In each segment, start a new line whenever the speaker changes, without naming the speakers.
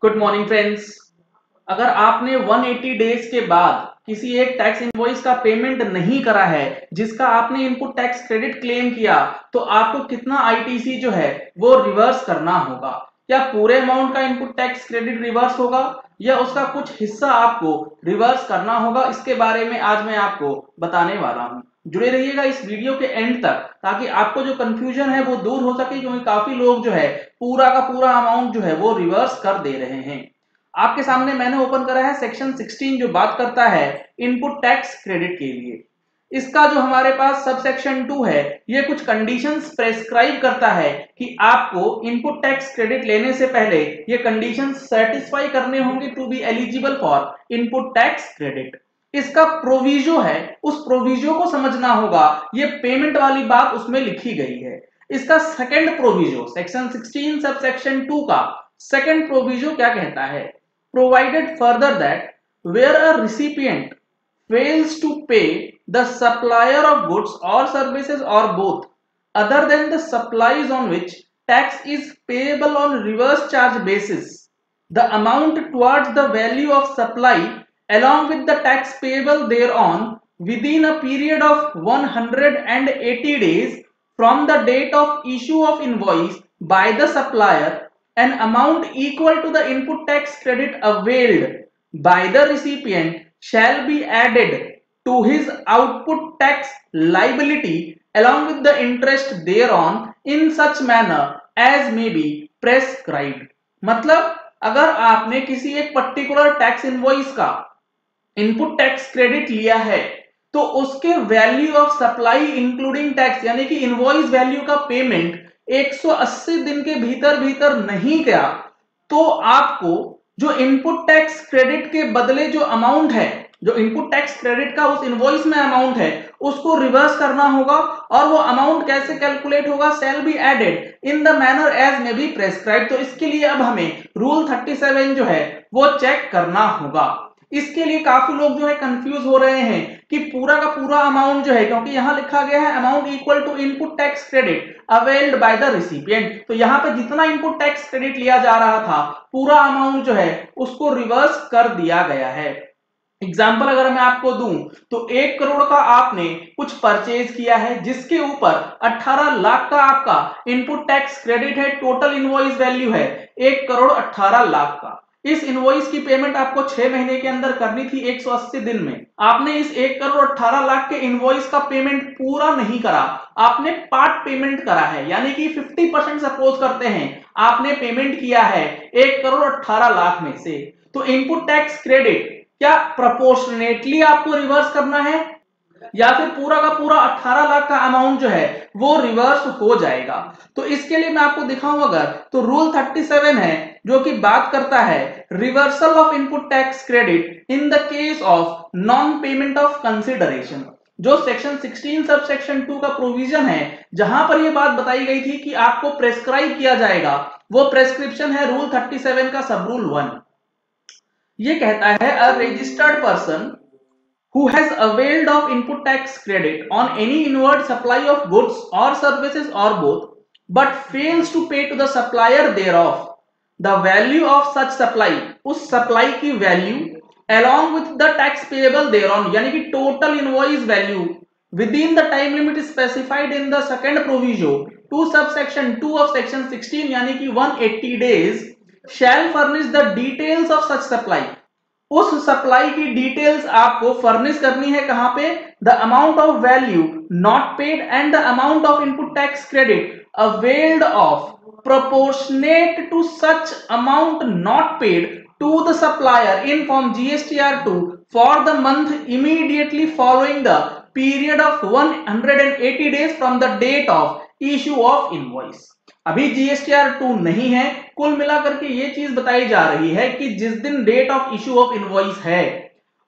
Good morning friends. अगर आपने 180 days के बाद किसी एक टैक्स इनवॉइस का पेमेंट नहीं करा है जिसका आपने इनपुट टैक्स क्रेडिट क्लेम किया, तो आपको कितना आईटीसी जो है वो रिवर्स करना होगा। क्या पूरे अमाउंट का इनपुट टैक्स क्रेडिट रिवर्स होगा या उसका कुछ हिस्सा आपको रिवर्स करना होगा, इसके बारे में आज मैं आपको बताने वाला हूं। जुड़े रहिएगा इस वीडियो के एंड तक ताकि आपको जो कंफ्यूजन है वो दूर हो सके, क्योंकि काफी लोग जो है पूरा का पूरा अमाउंट जो है वो रिवर्स कर दे रहे हैं। आपके सामने मैंने ओपन करा है सेक्शन 16 जो बात करता है इनपुट टैक्स क्रेडिट के लिए। इसका जो हमारे पास सब सेक्शन 2 है ये कुछ कंडीशंस प्रेस्क्राइब करता है कि आपको इनपुट टैक्स क्रेडिट लेने से पहले ये कंडीशंस सेटिस्फाई करने होंगे to be eligible for input tax credit. इसका प्रोविजो है, उस प्रोविजो को समझना होगा, ये पेमेंट वाली बात उसमें लिखी गई है। इसका second proviso section 16 sub section 2 का सेकंड प्रोविजो क्या कहता है? Provided further that where a recipient fails to pay the supplier of goods or services or both other than the supplies on which tax is payable on reverse charge basis, the amount towards the value of supply along with the tax payable thereon within a period of 180 days from the date of issue of invoice by the supplier, an amount equal to the input tax credit availed by the recipient shall be added to his output tax liability along with the interest thereon in such manner as may be prescribed। मतलब अगर आपने किसी एक particular tax invoice का input tax credit लिया है तो उसके value of supply including tax यानी कि इनवॉइस वैल्यू का पेमेंट 180 दिन के भीतर भीतर नहीं किया तो आपको जो इनपुट टैक्स क्रेडिट के बदले जो अमाउंट है, जो इनपुट टैक्स क्रेडिट का उस इनवॉइस में अमाउंट है उसको रिवर्स करना होगा। और वो अमाउंट कैसे कैलकुलेट होगा? Shall be added in the manner as may be prescribe. तो इसके लिए अब हमें रूल 37 जो है वो चेक करना होगा। इसके लिए काफी लोग जो है कंफ्यूज हो रहे हैं कि पूरा का पूरा अमाउंट जो है, क्योंकि यहां लिखा गया है amount equal to input tax credit availed by the recipient, तो यहाँ पे जितना इनपुट टैक्स क्रेडिट लिया जा रहा था पूरा अमाउंट जो है उसको रिवर्स कर दिया गया है। एग्जाम्पल अगर मैं आपको दूं तो 1 करोड़ का आपने कुछ परचेज किया है जिसके ऊपर 18 लाख का आपका इनपुट टैक्स क्रेडिट है। टोटल इनवॉइस वैल्यू है 1 करोड़ 18 लाख का। इस इनवॉइस की पेमेंट आपको 6 महीने के अंदर करनी थी 180 दिन में। आपने इस 1 करोड़ 18 लाख के इनवॉइस का पेमेंट पूरा नहीं करा, आपने पार्ट पेमेंट करा है, यानी कि 50% सपोज करते हैं आपने पेमेंट किया है 1 करोड़ 18 लाख में से, तो इनपुट टैक्स क्रेडिट क्या प्रोपोर्शनेटली आपको रिवर्स करना है या फिर पूरा का पूरा 18 लाख का अमाउंट जो है वो रिवर्स हो जाएगा? तो इसके लिए मैं आपको दिखाऊं अगर तो रूल 37 है जो कि बात करता है reversal of input tax credit in the case of non payment of consideration. जो सेक्शन 16 सब सेक्शन 2 का प्रोविजन है जहां पर यह बात बताई गई थी कि आपको प्रेस्क्राइब किया जाएगा, वो प्रेस्क्रिप्शन है रूल 37 का सब रूल 1। ये कहता है a registered person who has availed of input tax credit on any inward supply of goods or services or both but fails to pay to the supplier thereof the value of such supply, उस supply की value along with the tax payable thereon यानी कि total invoice value within the time limit specified in the second proviso to subsection 2 of section 16 यानी कि 180 days shall furnish the details of such supply। उस supply की details आपको furnish करनी है कहां पे? The amount of value not paid and the amount of input tax credit availed of proportionate to such amount not paid to the supplier in form GSTR2 for the month immediately following the period of 180 days from the date of issue of invoice. अभी GSTR2 नहीं है, कुल मिलाकर के ये चीज बताई जा रही है कि जिस दिन date of issue of invoice है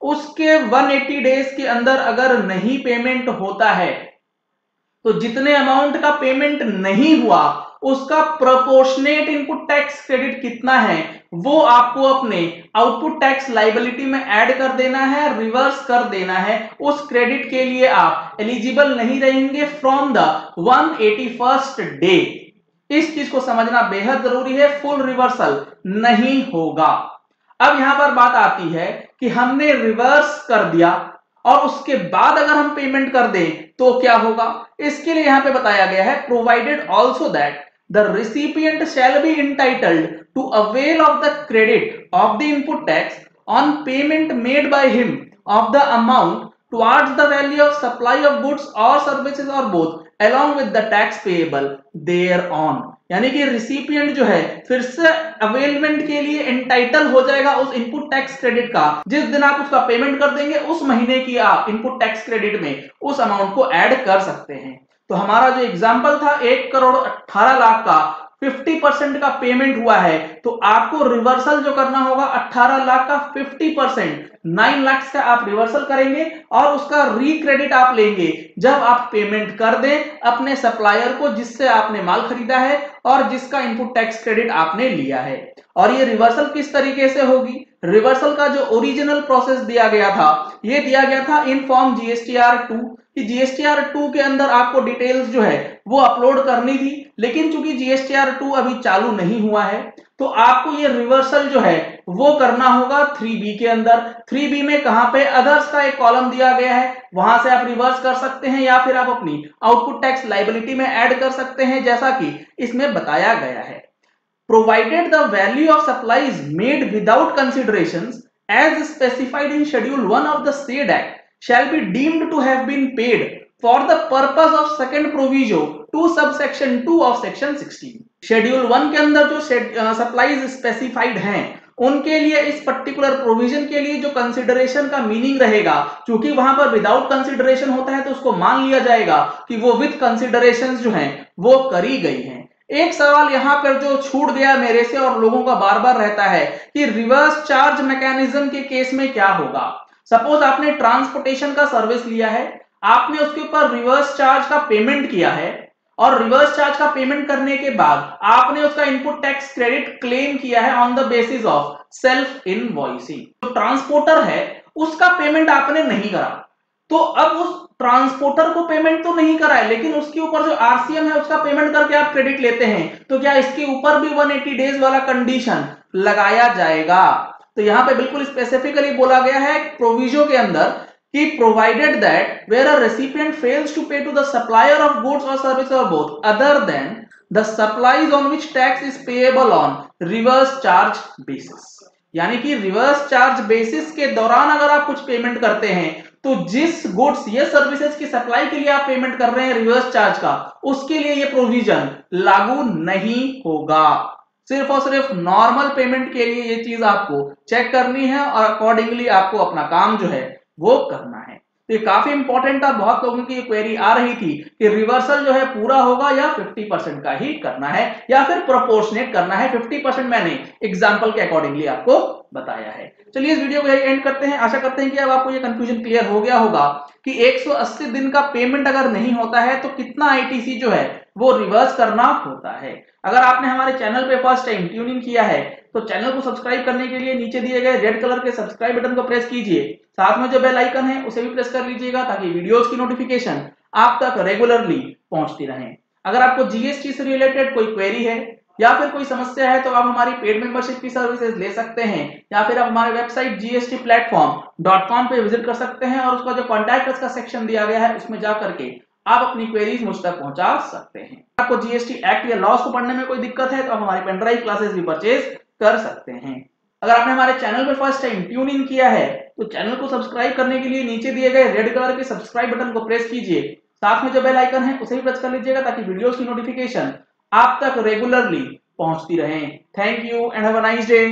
उसके 180 डेज के अंदर अगर नहीं पेमेंट होता है तो जितने अमाउंट का पेमेंट नहीं हुआ उसका प्रोपोर्शनेट इनपुट टैक्स क्रेडिट कितना है वो आपको अपने आउटपुट टैक्स लायबिलिटी में ऐड कर देना है, रिवर्स कर देना है। उस क्रेडिट के लिए आप एलिजिबल नहीं रहेंगे फ्रॉम द 181st डे। इस चीज को समझना बेहद जरूरी है। फुल रिवर्सल नहीं होगा। अब यहां पर बात आती है कि हमने रिवर्स कर दिया और उसके बाद अगर हम पेमेंट कर दें तो क्या होगा। इसके लिए यहां पे बताया गया है provided also that the recipient shall be entitled to avail of the credit of the input tax on payment made by him of the amount towards the value of supply of goods or services or both along with the tax payable thereon। यानी कि recipient जो है फिर से availment के लिए entitle हो जाएगा उस इनपुट टैक्स क्रेडिट का। जिस दिन आप उसका पेमेंट कर देंगे उस महीने की आप इनपुट टैक्स क्रेडिट में उस अमाउंट को ऐड कर सकते हैं। तो हमारा जो एग्जांपल था 1,18,00,000 का 50% का पेमेंट हुआ है, तो आपको रिवर्सल जो करना होगा 18 लाख का 50%, 9 लाख का आप रिवर्सल करेंगे और उसका रिक्रेडिट आप लेंगे जब आप पेमेंट कर दें अपने सप्लायर को जिससे आपने माल खरीदा है और जिसका इनपुट टैक्स क्रेडिट आपने लिया है। और ये रिवर्सल किस तरीके से होगी, रिवर्सल का जो ओरिजिनल प्रोसेस दिया गया था ये दिया गया था इन फॉर्म जीएसटीआर 2 कि जीएसटीआर 2 के अंदर आपको डिटेल्स जो है वो अपलोड करनी थी, लेकिन चूंकि जीएसटीआर 2 अभी चालू नहीं हुआ है तो आपको ये रिवर्सल जो है वो करना होगा 3B के अंदर। 3B में कहां पे अदर्स का एक कॉलम दिया गया है, वहां से आप रिवर्स कर सकते हैं या फिर आप अपनी आउटपुट टैक्स लायबिलिटी में ऐड कर सकते हैं जैसा कि इसमें बताया गया है। Provided the value of supply is made without considerations as specified in Schedule 1 of the said Act shall be deemed to have been paid for the purpose of second proviso to subsection 2 of section 16। Schedule 1 के अंदर जो supplies specified हैं उनके लिए इस particular provision के लिए जो कंसिडरेशन का मीनिंग रहेगा, क्योंकि वहां पर विदाउट कंसिडरेशन होता है तो उसको मान लिया जाएगा कि वो विद कंसिडरेशंस जो हैं वो करी गई हैं। एक सवाल यहां पर जो छूट गया मेरे से और लोगों का बार बार रहता है कि रिवर्स चार्ज मैकेनिज्म के केस में क्या होगा। सपोज आपने ट्रांसपोर्टेशन का सर्विस लिया है, आपने उसके ऊपर रिवर्स चार्ज का पेमेंट किया है और रिवर्स चार्ज का पेमेंट करने के बाद आपने उसका इनपुट टैक्स क्रेडिट क्लेम किया है on the basis of self invoicing. जो ट्रांसपोर्टर है उसका पेमेंट आपने नहीं करा, तो अब उस ट्रांसपोर्टर को पेमेंट तो नहीं करा है लेकिन उसके ऊपर जो आरसीएम है उसका पेमेंट करके आप क्रेडिट लेते हैं, तो क्या इसके ऊपर भी 180 डेज वाला कंडीशन लगाया जाएगा। तो यहां पे बिल्कुल स्पेसिफिकली बोला गया है प्रोविजो के अंदर कि provided that where a recipient fails to pay to the supplier of goods और सर्विस और both other than the supplies on which tax is payable on reverse charge basis. यानी कि रिवर्स चार्ज बेसिस के दौरान अगर आप कुछ payment करते हैं तो जिस गुड्स या सर्विसेज की सप्लाई के लिए आप पेमेंट कर रहे हैं रिवर्स चार्ज का, उसके लिए ये प्रोविजन लागू नहीं होगा। सिर्फ और सिर्फ नॉर्मल पेमेंट के लिए ये चीज आपको चेक करनी है और अकॉर्डिंगली आपको अपना काम जो है वो करना है। तो ये काफी इंपॉर्टेंट था, बहुत लोगों की क्वेरी आ रही थी कि रिवर्सल जो है पूरा होगा या 50% का ही करना है या फिर प्रोपोर्शनेट करना है। 50% मैंने एग्जांपल के अकॉर्डिंगली आपको बताया है। चलिए इस वीडियो को एंड करते हैं। आशा करते हैं कि अब आपको ये कंफ्यूजन क्लियर हो गया होगा कि 180 दिन का पेमेंट अगर नहीं होता है तो कितना आईटीसी जो है वो रिवर्स करना होता है। अगर आपने हमारे चैनल पे फर्स्ट टाइम ट्यून इन किया है तो चैनल को सब्सक्राइब करने के लिए नीचे दिए गए रेड कलर के सब्सक्राइब बटन को प्रेस कीजिए, साथ में जो बेल आइकन है उसे भी प्रेस कर लीजिएगा ताकि वीडियोस की नोटिफिकेशन आप तक रेगुलरली पहुंचती रहे। अगर आपको जीएसटी से रिलेटेड कोई क्वेरी है या फिर कोई समस्या है तो आप हमारी पेड मेंबरशिप की सर्विसेज ले सकते हैं या फिर आप हमारे वेबसाइट gstplatform.com पे विजिट कर सकते हैं और उसका जो कॉन्टैक्ट अस का सेक्शन दिया गया है उसमें जा करके आप अपनी क्वेरीज मुझ तक पहुंचा सकते हैं। आपको जीएसटी एक्ट या लॉस को पढ़ने में कोई दिक्कत है तो आप हमारी पेनड्राइव क्लासेस भी परचेज कर सकते हैं। अगर आपने हमारे चैनल पर फर्स्ट टाइम ट्यून इन किया है तो चैनल को सब्सक्राइब करने के लिए नीचे दिए गए रेड कलर के सब्सक्राइब बटन को प्रेस कीजिए, साथ में जो बेल आइकन है उसे भी प्रेस कर लीजिएगा ताकि वीडियोस की नोटिफिकेशन आप तक रेगुलरली पहुंचती रहे। Thank you and have a nice day.